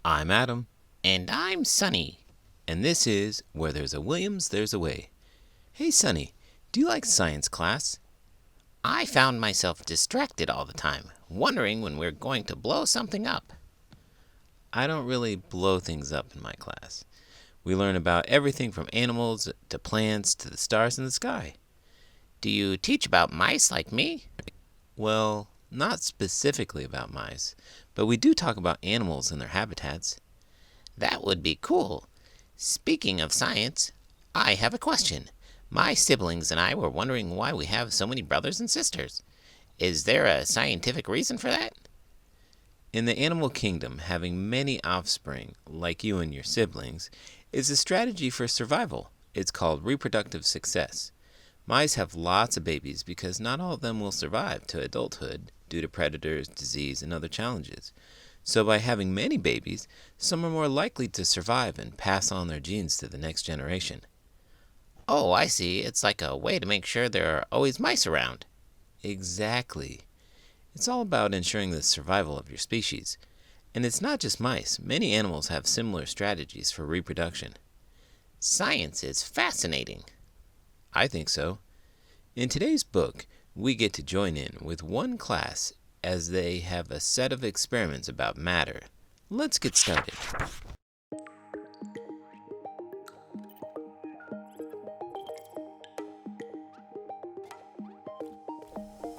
I'm Adam, And I'm Sunny. and this is Where There's a Williams, There's a Way. Hey, Sonny, do you like science class? I found myself distracted all the time, wondering when we're going to blow something up. I don't really blow things up in my class. We learn about everything from animals to plants to the stars in the sky. Do you teach about mice like me? Well, not specifically about mice, but we do talk about animals and their habitats. That would be cool. Speaking of science, I have a question. My siblings and I were wondering why we have so many brothers and sisters. Is there a scientific reason for that? In the animal kingdom, having many offspring, like you and your siblings, is a strategy for survival. It's called reproductive success. Mice have lots of babies because not all of them will survive to adulthood due to predators, disease, and other challenges. So by having many babies, some are more likely to survive and pass on their genes to the next generation. Oh, I see. It's like a way to make sure there are always mice around. Exactly. It's all about ensuring the survival of your species. And it's not just mice. Many animals have similar strategies for reproduction. Science is fascinating. I think so. In today's book, we get to join in with one class as they have a set of experiments about matter. Let's get started.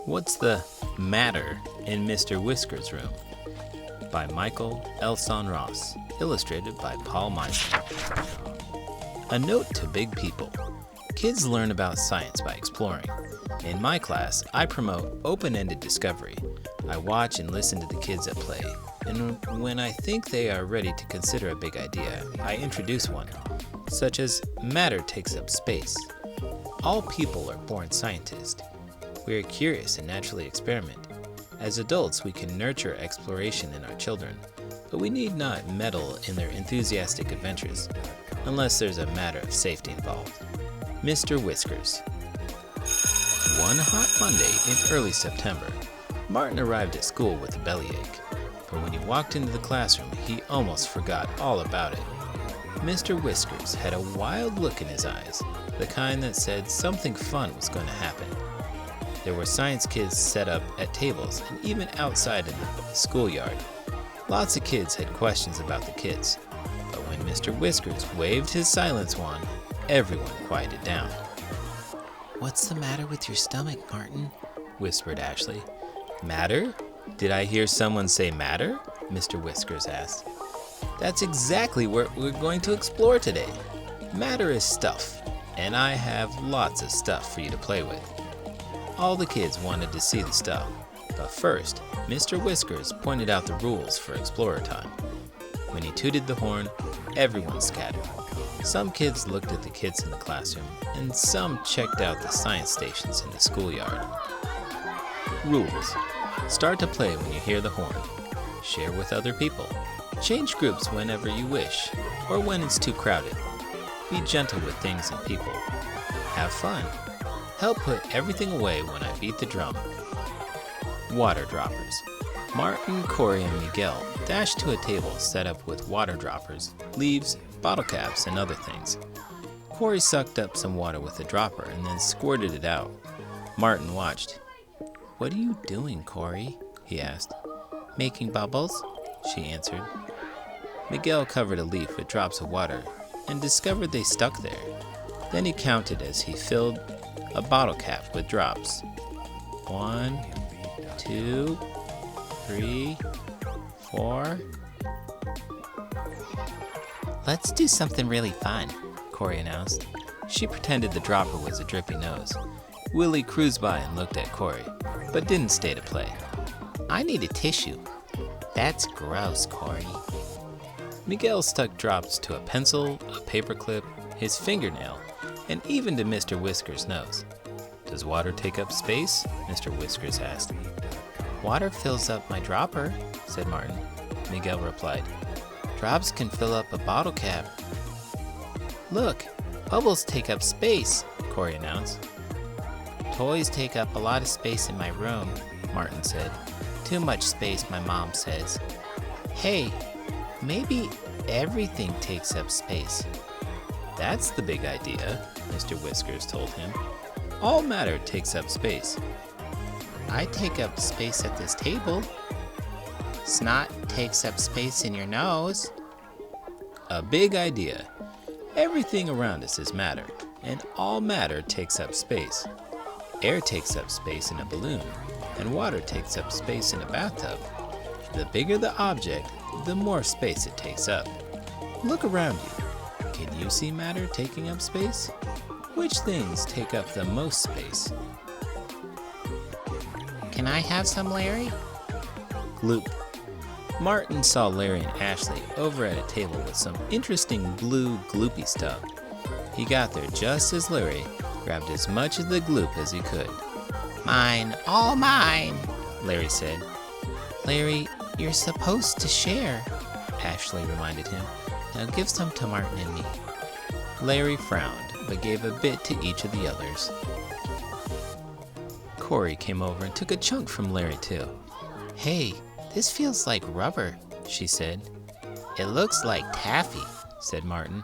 What's the matter in Mr. Whiskers Room? By Michael Elsohn Ross, illustrated by Paul Meisel. A note to big people. Kids learn about science by exploring. In my class, I promote open-ended discovery. I watch and listen to the kids at play, and when I think they are ready to consider a big idea, I introduce one, such as matter takes up space. All people are born scientists. We are curious and naturally experiment. As adults, we can nurture exploration in our children, but we need not meddle in their enthusiastic adventures, unless there's a matter of safety involved. Mr. Whiskers. One hot Monday in early September, Martin arrived at school with a bellyache, but when he walked into the classroom, he almost forgot all about it. Mr. Whiskers had a wild look in his eyes, the kind that said something fun was going to happen. There were science kids set up at tables and even outside in the schoolyard. Lots of kids had questions about the kids, but when Mr. Whiskers waved his silence wand, everyone quieted down. What's the matter with your stomach, Martin? Whispered Ashley. Matter? Did I hear someone say matter? Mr. Whiskers asked. That's exactly what we're going to explore today. Matter is stuff, and I have lots of stuff for you to play with. All the kids wanted to see the stuff, but first, Mr. Whiskers pointed out the rules for Explorer Time. When he tooted the horn, everyone scattered. Some kids looked at the kids in the classroom, and some checked out the science stations in the schoolyard. Rules. Start to play when you hear the horn. Share with other people. Change groups whenever you wish, or when it's too crowded. Be gentle with things and people. Have fun. Help put everything away when I beat the drum. Water droppers. Martin, Corey, and Miguel dashed to a table set up with water droppers, leaves, bottle caps, and other things. Corey sucked up some water with a dropper and then squirted it out. Martin watched. What are you doing, Corey? He asked. Making bubbles, she answered. Miguel covered a leaf with drops of water and discovered they stuck there. Then he counted as he filled a bottle cap with drops. 1, 2, 3, 4. Let's do something really fun, Corey announced. She pretended the dropper was a drippy nose. Willie cruised by and looked at Corey, but didn't stay to play. I need a tissue. That's gross, Corey. Miguel stuck drops to a pencil, a paperclip, his fingernail, and even to Mr. Whiskers' nose. Does water take up space? Mr. Whiskers asked. Water fills up my dropper, said Martin. Miguel replied. Drops can fill up a bottle cap. Look, bubbles take up space, Corey announced. Toys take up a lot of space in my room, Martin said. Too much space, my mom says. Hey, maybe everything takes up space. That's the big idea, Mr. Whiskers told him. All matter takes up space. I take up space at this table. Snot takes up space in your nose. A big idea. Everything around us is matter, and all matter takes up space. Air takes up space in a balloon, and water takes up space in a bathtub. The bigger the object, the more space it takes up. Look around you. Can you see matter taking up space? Which things take up the most space? Can I have some, Larry? Gloop. Martin saw Larry and Ashley over at a table with some interesting blue gloopy stuff. He got there just as Larry grabbed as much of the gloop as he could. Mine, all mine, Larry said. Larry, you're supposed to share. Ashley reminded him. Now give some to Martin and me. Larry frowned, but gave a bit to each of the others. Corey came over and took a chunk from Larry too. Hey, this feels like rubber, she said. It looks like taffy, said Martin.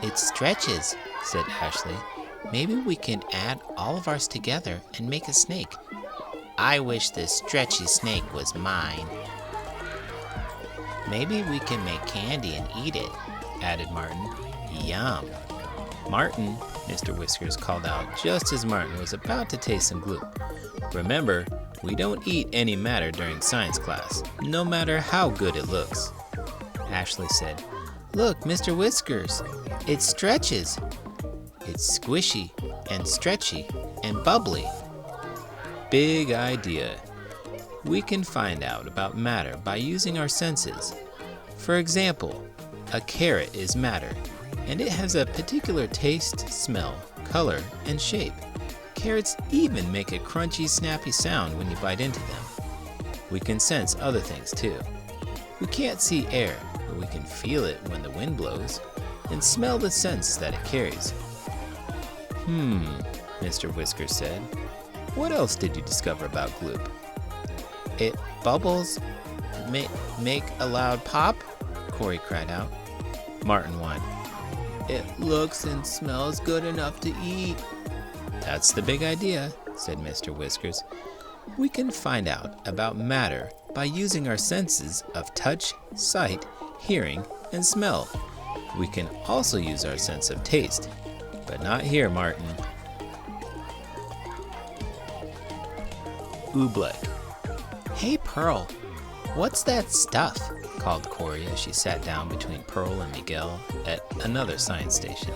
It stretches, said Ashley. Maybe we can add all of ours together and make a snake. I wish this stretchy snake was mine. Maybe we can make candy and eat it, added Martin. Yum. Martin, Mr. Whiskers called out just as Martin was about to taste some gloop. Remember, we don't eat any matter during science class, no matter how good it looks. Ashley said, Look, Mr. Whiskers, it stretches. It's squishy and stretchy and bubbly. Big idea. We can find out about matter by using our senses. For example, a carrot is matter, and it has a particular taste, smell, color, and shape. Carrots even make a crunchy, snappy sound when you bite into them. We can sense other things too. We can't see air, but we can feel it when the wind blows, and smell the scents that it carries. Mr. Whiskers said. What else did you discover about gloop? It bubbles, make a loud pop, Corey cried out. Martin whined. It looks and smells good enough to eat. That's the big idea, said Mr. Whiskers. We can find out about matter by using our senses of touch, sight, hearing, and smell. We can also use our sense of taste, but not here, Martin. Ooblek. Hey, Pearl, what's that stuff? Called Corey as she sat down between Pearl and Miguel at another science station.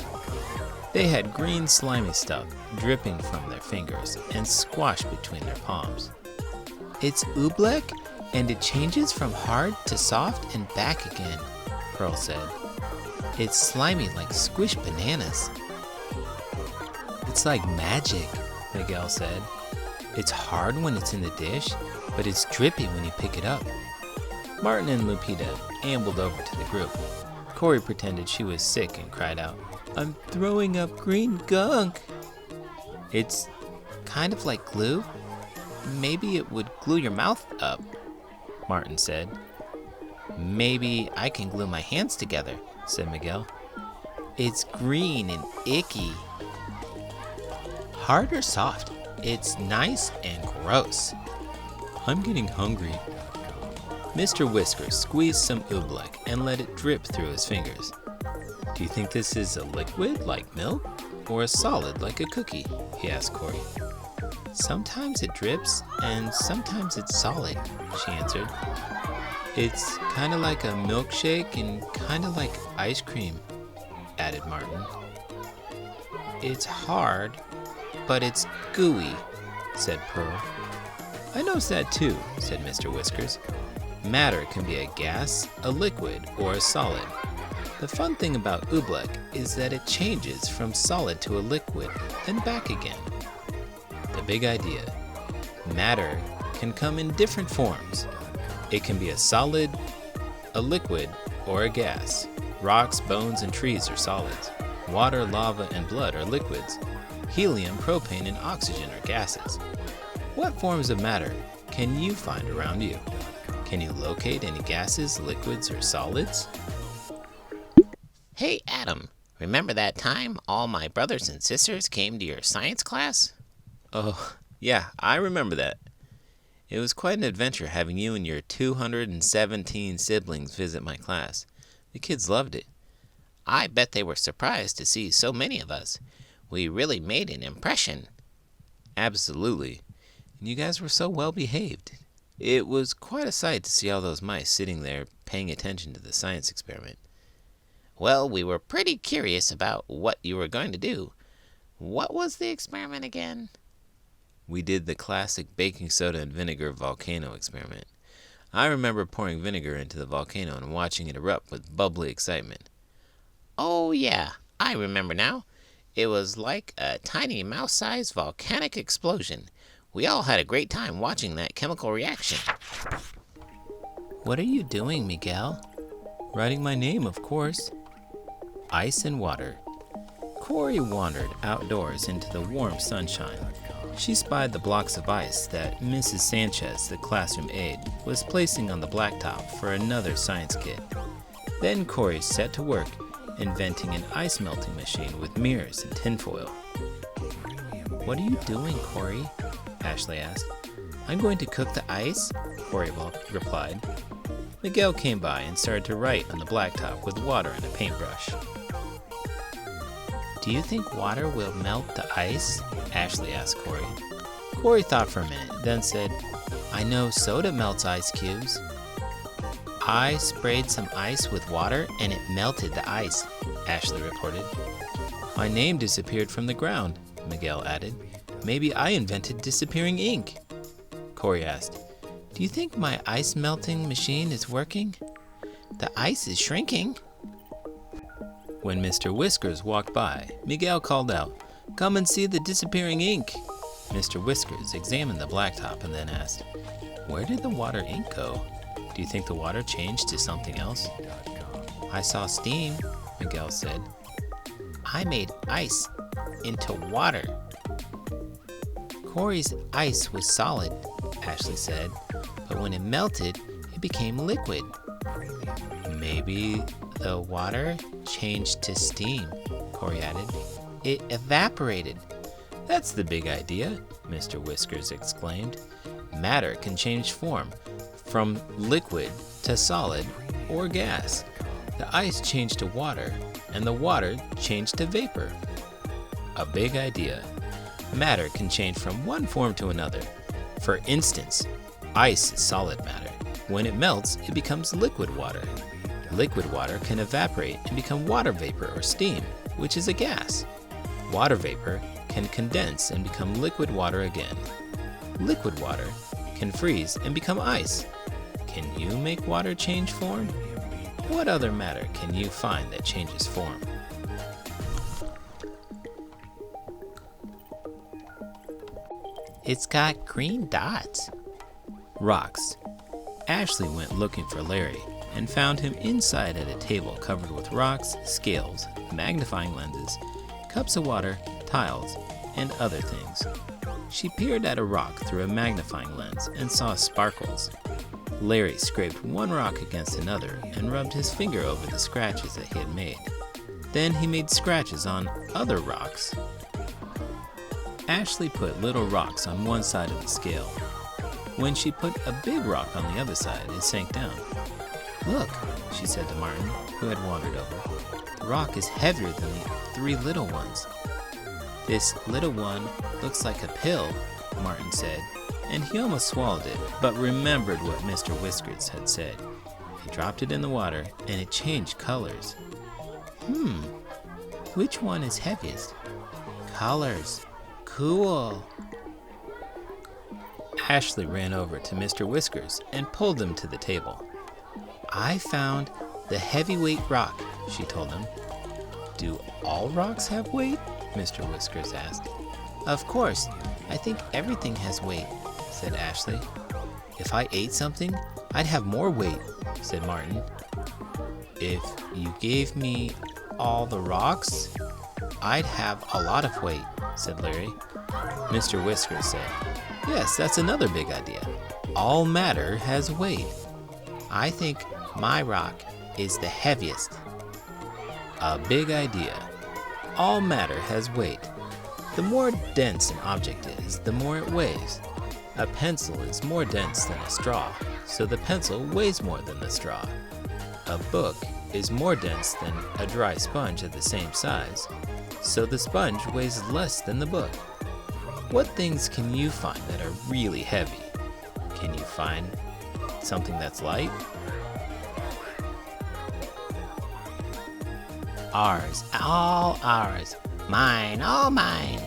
They had green slimy stuff dripping from their fingers and squashed between their palms. It's Ooblek, and it changes from hard to soft and back again, Pearl said. It's slimy like squished bananas. It's like magic, Miguel said. It's hard when it's in the dish, but it's drippy when you pick it up. Martin and Lupita ambled over to the group. Corey pretended she was sick and cried out, I'm throwing up green gunk. It's kind of like glue. Maybe it would glue your mouth up, Martin said. Maybe I can glue my hands together, said Miguel. It's green and icky. Hard or soft? It's nice and gross. I'm getting hungry. Mr. Whiskers squeezed some Ooblek and let it drip through his fingers. Do you think this is a liquid like milk or a solid like a cookie? He asked Corey. Sometimes it drips and sometimes it's solid, she answered. It's kind of like a milkshake and kind of like ice cream, added Martin. It's hard, but it's gooey, said Pearl. I noticed that too, said Mr. Whiskers. Matter can be a gas, a liquid, or a solid. The fun thing about Ooblek is that it changes from solid to a liquid, then back again. The big idea. Matter can come in different forms. It can be a solid, a liquid, or a gas. Rocks, bones, and trees are solids. Water, lava, and blood are liquids. Helium, propane, and oxygen are gases. What forms of matter can you find around you? Can you locate any gases, liquids, or solids? Hey, Adam, remember that time all my brothers and sisters came to your science class? Oh, yeah, I remember that. It was quite an adventure having you and your 217 siblings visit my class. The kids loved it. I bet they were surprised to see so many of us. We really made an impression. Absolutely. And you guys were so well behaved. It was quite a sight to see all those mice sitting there paying attention to the science experiment. Well, we were pretty curious about what you were going to do. What was the experiment again? We did the classic baking soda and vinegar volcano experiment. I remember pouring vinegar into the volcano and watching it erupt with bubbly excitement. Oh, yeah, I remember now. It was like a tiny mouse-sized volcanic explosion. We all had a great time watching that chemical reaction. What are you doing, Miguel? Writing my name, of course. Ice and water. Corey wandered outdoors into the warm sunshine. She spied the blocks of ice that Mrs. Sanchez, the classroom aide, was placing on the blacktop for another science kit. Then Corey set to work, inventing an ice melting machine with mirrors and tinfoil. What are you doing, Corey? Ashley asked. I'm going to cook the ice, Corey replied. Miguel came by and started to write on the blacktop with water and a paintbrush. Do you think water will melt the ice? Ashley asked Corey. Corey thought for a minute, then said, I know soda melts ice cubes. I sprayed some ice with water and it melted the ice, Ashley reported. My name disappeared from the ground, Miguel added. Maybe I invented disappearing ink. Corey asked, Do you think my ice melting machine is working? The ice is shrinking. When Mr. Whiskers walked by, Miguel called out, Come and see the disappearing ink. Mr. Whiskers examined the blacktop and then asked, Where did the water ink go? Do you think the water changed to something else? I saw steam, Miguel said. I made ice into water. Corey's ice was solid, Ashley said, but when it melted, it became liquid. Maybe the water changed to steam, Corey added. It evaporated. That's the big idea, Mr. Whiskers exclaimed. Matter can change form from liquid to solid or gas. The ice changed to water, and the water changed to vapor. A big idea. Matter can change from one form to another. For instance, ice is solid matter. When it melts, it becomes liquid water. Liquid water can evaporate and become water vapor or steam, which is a gas. Water vapor can condense and become liquid water again. Liquid water can freeze and become ice. Can you make water change form? What other matter can you find that changes form? It's got green dots. Rocks. Ashley went looking for Larry and found him inside at a table covered with rocks, scales, magnifying lenses, cups of water, tiles, and other things. She peered at a rock through a magnifying lens and saw sparkles. Larry scraped one rock against another and rubbed his finger over the scratches that he had made. Then he made scratches on other rocks. Ashley put little rocks on one side of the scale. When she put a big rock on the other side, it sank down. Look, she said to Martin, who had wandered over. The rock is heavier than the three little ones. This little one looks like a pill, Martin said, and he almost swallowed it, but remembered what Mr. Whiskers had said. He dropped it in the water, and it changed colors. Which one is heaviest? Colors. Cool. Ashley ran over to Mr. Whiskers and pulled him to the table. I found the heavyweight rock, she told him. Do all rocks have weight? Mr. Whiskers asked. Of course. I think everything has weight, said Ashley. If I ate something, I'd have more weight, said Martin. If you gave me all the rocks, I'd have a lot of weight, said Larry. Mr. Whiskers said, Yes, that's another big idea. All matter has weight. I think my rock is the heaviest. A big idea. All matter has weight. The more dense an object is, the more it weighs. A pencil is more dense than a straw, so the pencil weighs more than the straw. A book is more dense than a dry sponge at the same size, so the sponge weighs less than the book. What things can you find that are really heavy? Can you find something that's light? Ours, all ours. Mine, all mine.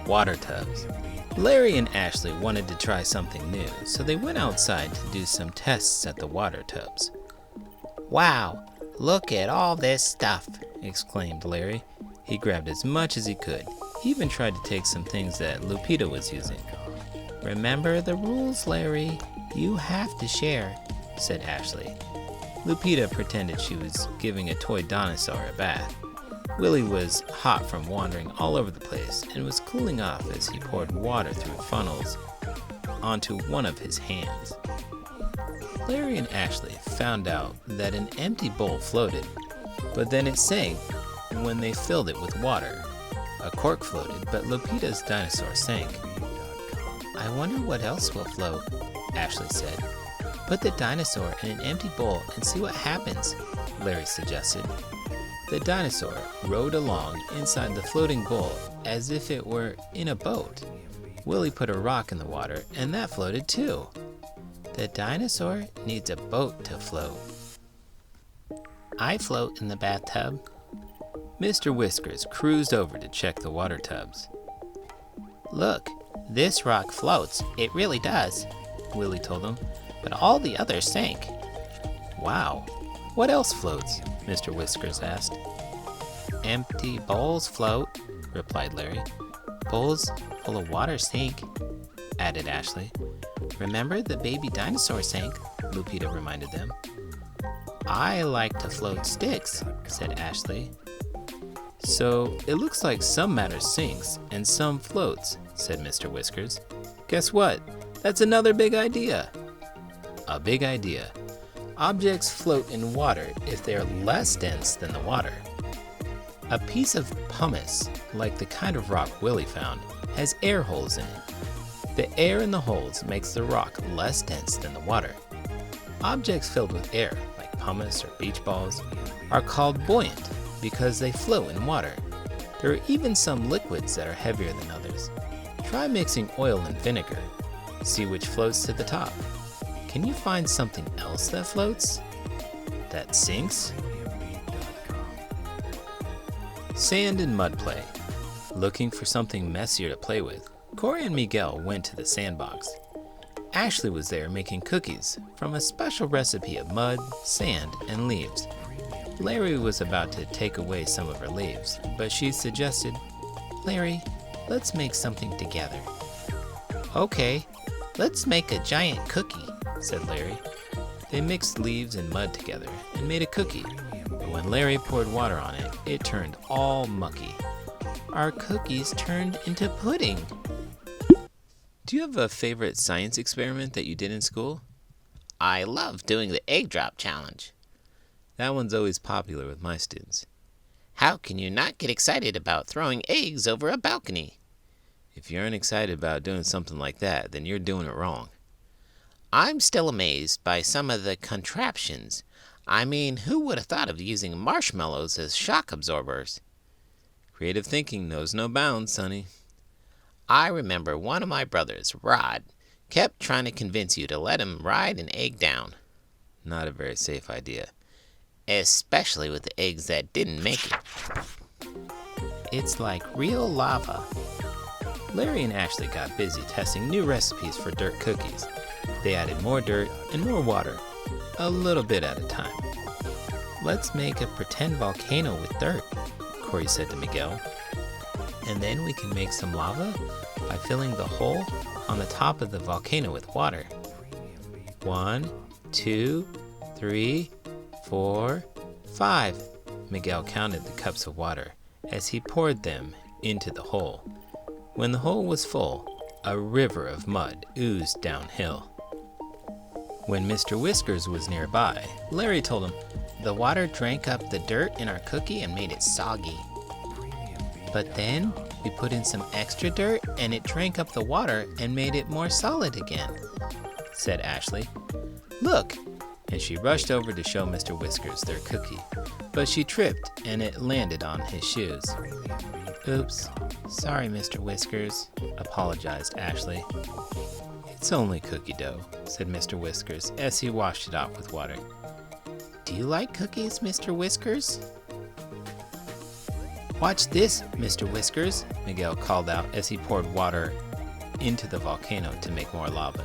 Water tubs. Larry and Ashley wanted to try something new, so they went outside to do some tests at the water tubs. Wow, look at all this stuff. Exclaimed Larry. He grabbed as much as he could. He even tried to take some things that Lupita was using. Remember the rules, Larry. You have to share, said Ashley. Lupita pretended she was giving a toy dinosaur a bath. Willie was hot from wandering all over the place and was cooling off as he poured water through funnels onto one of his hands. Larry and Ashley found out that an empty bowl floated, but then it sank when they filled it with water. A cork floated, but Lupita's dinosaur sank. I wonder what else will float, Ashley said. Put the dinosaur in an empty bowl and see what happens, Larry suggested. The dinosaur rode along inside the floating bowl as if it were in a boat. Willie put a rock in the water and that floated too. The dinosaur needs a boat to float. I float in the bathtub. Mr. Whiskers cruised over to check the water tubs. Look, this rock floats. It really does, Willie told him, but all the others sank. Wow, what else floats? Mr. Whiskers asked. Empty bowls float, replied Larry. Bowls full of water sink, added Ashley. Remember the baby dinosaur sank, Lupita reminded them. I like to float sticks, said Ashley. So it looks like some matter sinks and some floats, said Mr. Whiskers. Guess what? That's another big idea. A big idea. Objects float in water if they are less dense than the water. A piece of pumice, like the kind of rock Willie found, has air holes in it. The air in the holes makes the rock less dense than the water. Objects filled with air, like pumice or beach balls, are called buoyant because they float in water. There are even some liquids that are heavier than others. Try mixing oil and vinegar. See which floats to the top. Can you find something else that floats? That sinks? Sand and mud play. Looking for something messier to play with, Corey and Miguel went to the sandbox. Ashley was there making cookies from a special recipe of mud, sand, and leaves. Larry was about to take away some of her leaves, but she suggested, Larry, let's make something together. Okay, let's make a giant cookie, said Larry. They mixed leaves and mud together and made a cookie, but when Larry poured water on it, it turned all mucky. Our cookies turned into pudding. Do you have a favorite science experiment that you did in school? I love doing the egg drop challenge. That one's always popular with my students. How can you not get excited about throwing eggs over a balcony? If you aren't excited about doing something like that, then you're doing it wrong. I'm still amazed by some of the contraptions. I mean, who would have thought of using marshmallows as shock absorbers? Creative thinking knows no bounds, Sonny. I remember one of my brothers, Rod, kept trying to convince you to let him ride an egg down. Not a very safe idea. Especially with the eggs that didn't make it. It's like real lava. Larry and Ashley got busy testing new recipes for dirt cookies. They added more dirt and more water, a little bit at a time. Let's make a pretend volcano with dirt, Corey said to Miguel. And then we can make some lava by filling the hole on the top of the volcano with water. 1, 2, 3, 4, 5. Miguel counted the cups of water as he poured them into the hole. When the hole was full, a river of mud oozed downhill. When Mr. Whiskers was nearby, Larry told him, The water drank up the dirt in our cookie and made it soggy. but then we put in some extra dirt and it drank up the water and made it more solid again, said Ashley. Look! And she rushed over to show Mr. Whiskers their cookie, but she tripped and it landed on his shoes. Oops, sorry Mr. Whiskers, apologized Ashley. It's only cookie dough, said Mr. Whiskers as he washed it off with water. Do you like cookies, Mr. Whiskers? Watch this, Mr. Whiskers, Miguel called out as he poured water into the volcano to make more lava.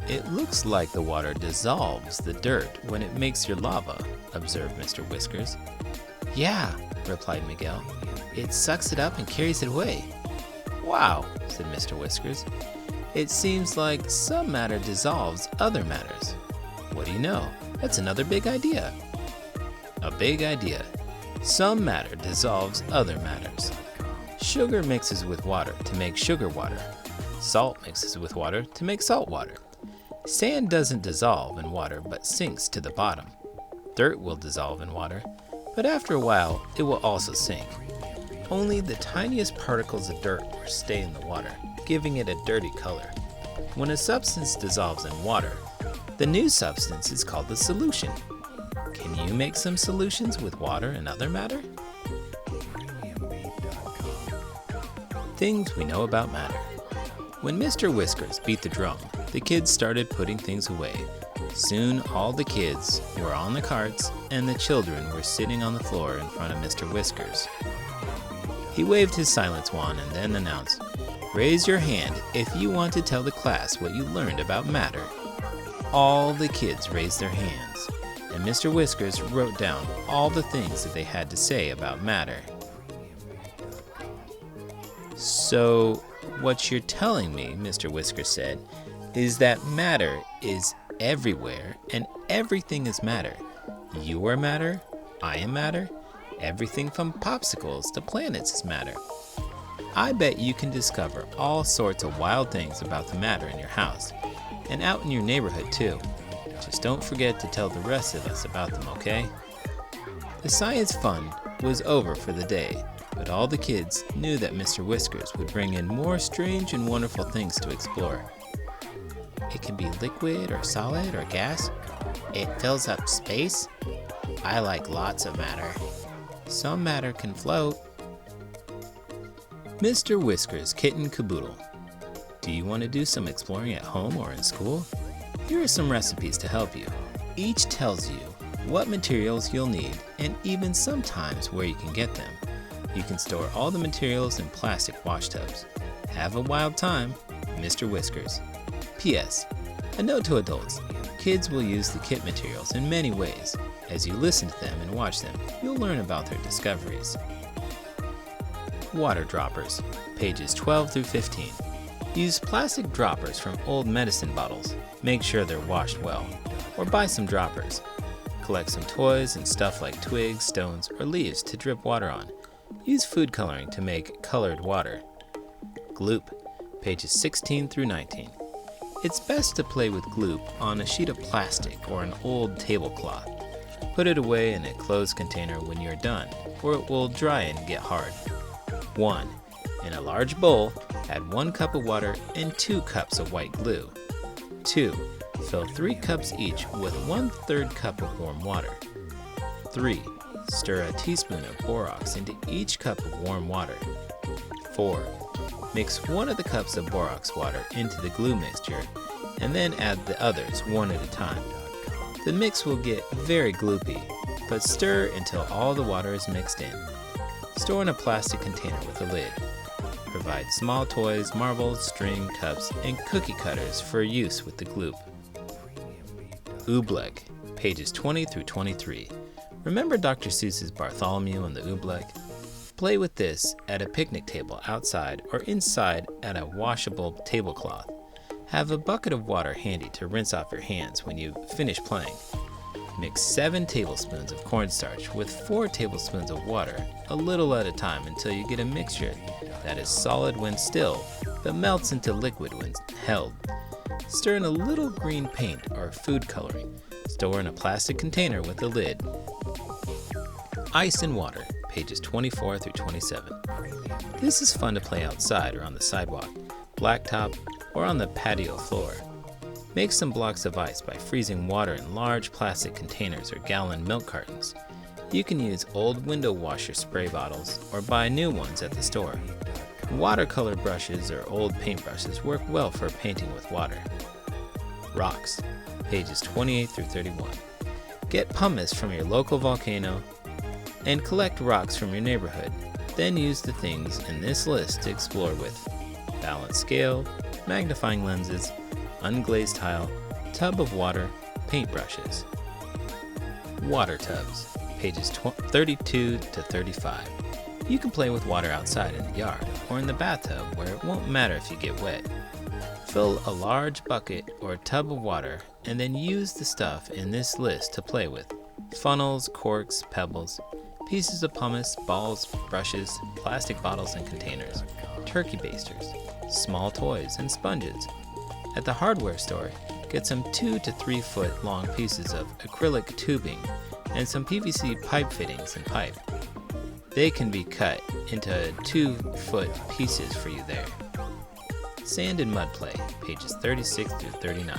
It looks like the water dissolves the dirt when it makes your lava, observed Mr. Whiskers. Yeah, replied Miguel. It sucks it up and carries it away. Wow, said Mr. Whiskers. It seems like some matter dissolves other matters. What do you know? That's another big idea. A big idea. Some matter dissolves other matters. Sugar mixes with water to make sugar water. Salt mixes with water to make salt water. Sand doesn't dissolve in water but sinks to the bottom. Dirt will dissolve in water, but after a while it will also sink. Only the tiniest particles of dirt will stay in the water, giving it a dirty color. When a substance dissolves in water, the new substance is called the solution. Can you make some solutions with water and other matter? Things we know about matter. When Mr. Whiskers beat the drum, the kids started putting things away. Soon all the kids were on the carts and the children were sitting on the floor in front of Mr. Whiskers. He waved his silence wand and then announced, "Raise your hand if you want to tell the class what you learned about matter." All the kids raised their hands, and Mr. Whiskers wrote down all the things that they had to say about matter. So, what you're telling me, Mr. Whiskers said, is that matter is everywhere and everything is matter. You are matter, I am matter, everything from popsicles to planets is matter. I bet you can discover all sorts of wild things about the matter in your house and out in your neighborhood too. Just don't forget to tell the rest of us about them, okay? The science fun was over for the day, but all the kids knew that Mr. Whiskers would bring in more strange and wonderful things to explore. It can be liquid or solid or gas. It fills up space. I like lots of matter. Some matter can float. Mr. Whiskers Kit and Caboodle. Do you want to do some exploring at home or in school? Here are some recipes to help you. Each tells you what materials you'll need and even sometimes where you can get them. You can store all the materials in plastic wash tubs. Have a wild time, Mr. Whiskers. P.S. A note to adults. Kids will use the kit materials in many ways. As you listen to them and watch them, you'll learn about their discoveries. Water droppers, pages 12 through 15. Use plastic droppers from old medicine bottles. Make sure they're washed well. Or buy some droppers. Collect some toys and stuff like twigs, stones, or leaves to drip water on. Use food coloring to make colored water. Gloop, pages 16 through 19. It's best to play with Gloop on a sheet of plastic or an old tablecloth. Put it away in a closed container when you're done, or it will dry and get hard. 1. In a large bowl, add 1 cup of water and 2 cups of white glue. 2. Fill 3 cups each with 1/3 cup of warm water. 3. Stir a teaspoon of borax into each cup of warm water. 4. Mix 1 of the cups of borax water into the glue mixture and then add the others one at a time. The mix will get very gloopy, but stir until all the water is mixed in. Store in a plastic container with a lid. Provide small toys, marbles, string, cups, and cookie cutters for use with the Gloop. Ooblek, pages 20 through 23. Remember Dr. Seuss's Bartholomew and the Ooblek? Play with this at a picnic table outside or inside at a washable tablecloth. Have a bucket of water handy to rinse off your hands when you finish playing. Mix 7 tablespoons of cornstarch with 4 tablespoons of water, a little at a time until you get a mixture that is solid when still, but melts into liquid when held. Stir in a little green paint or food coloring. Store in a plastic container with a lid. Ice and water, pages 24 through 27. This is fun to play outside or on the sidewalk, blacktop, or on the patio floor. Make some blocks of ice by freezing water in large plastic containers or gallon milk cartons. You can use old window washer spray bottles or buy new ones at the store. Watercolor brushes or old paintbrushes work well for painting with water. Rocks, pages 28 through 31. Get pumice from your local volcano and collect rocks from your neighborhood. Then use the things in this list to explore with: balanced scale, magnifying lenses, unglazed tile, tub of water, paintbrushes. Water tubs, pages 32 to 35. You can play with water outside in the yard or in the bathtub where it won't matter if you get wet. Fill a large bucket or tub of water and then use the stuff in this list to play with: funnels, corks, pebbles, pieces of pumice, balls, brushes, plastic bottles and containers, turkey basters, small toys, and sponges. At the hardware store, get some 2 to 3 foot long pieces of acrylic tubing and some PVC pipe fittings and pipe. They can be cut into 2-foot pieces for you there. Sand and mud play, pages 36 through 39.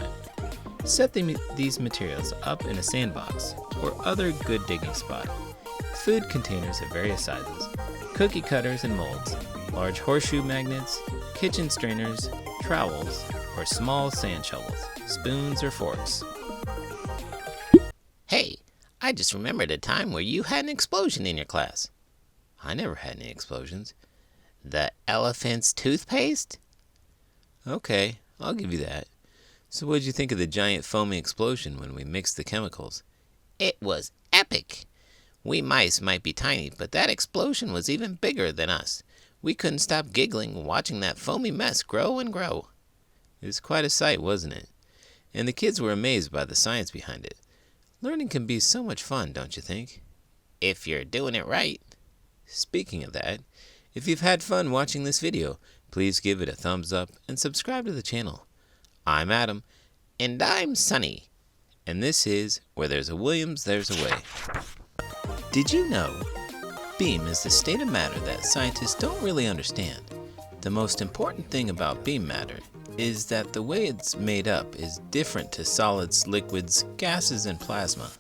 Set these materials up in a sandbox or other good digging spot. Food containers of various sizes, cookie cutters and molds, large horseshoe magnets, kitchen strainers, trowels, or small sand shovels, spoons or forks. Hey, I just remembered a time where you had an explosion in your class. I never had any explosions. The elephant's toothpaste? Okay, I'll give you that. So what'd you think of the giant foamy explosion when we mixed the chemicals? It was epic. We mice might be tiny, but that explosion was even bigger than us. We couldn't stop giggling watching that foamy mess grow and grow. It was quite a sight, wasn't it? And the kids were amazed by the science behind it. Learning can be so much fun, don't you think? If you're doing it right. Speaking of that, if you've had fun watching this video, please give it a thumbs up and subscribe to the channel. I'm Adam. And I'm Sunny. And this is Where There's a Williams, There's a Way. Did you know beam is the state of matter that scientists don't really understand? The most important thing about beam matter is that the way it's made up is different to solids, liquids, gases, and plasma.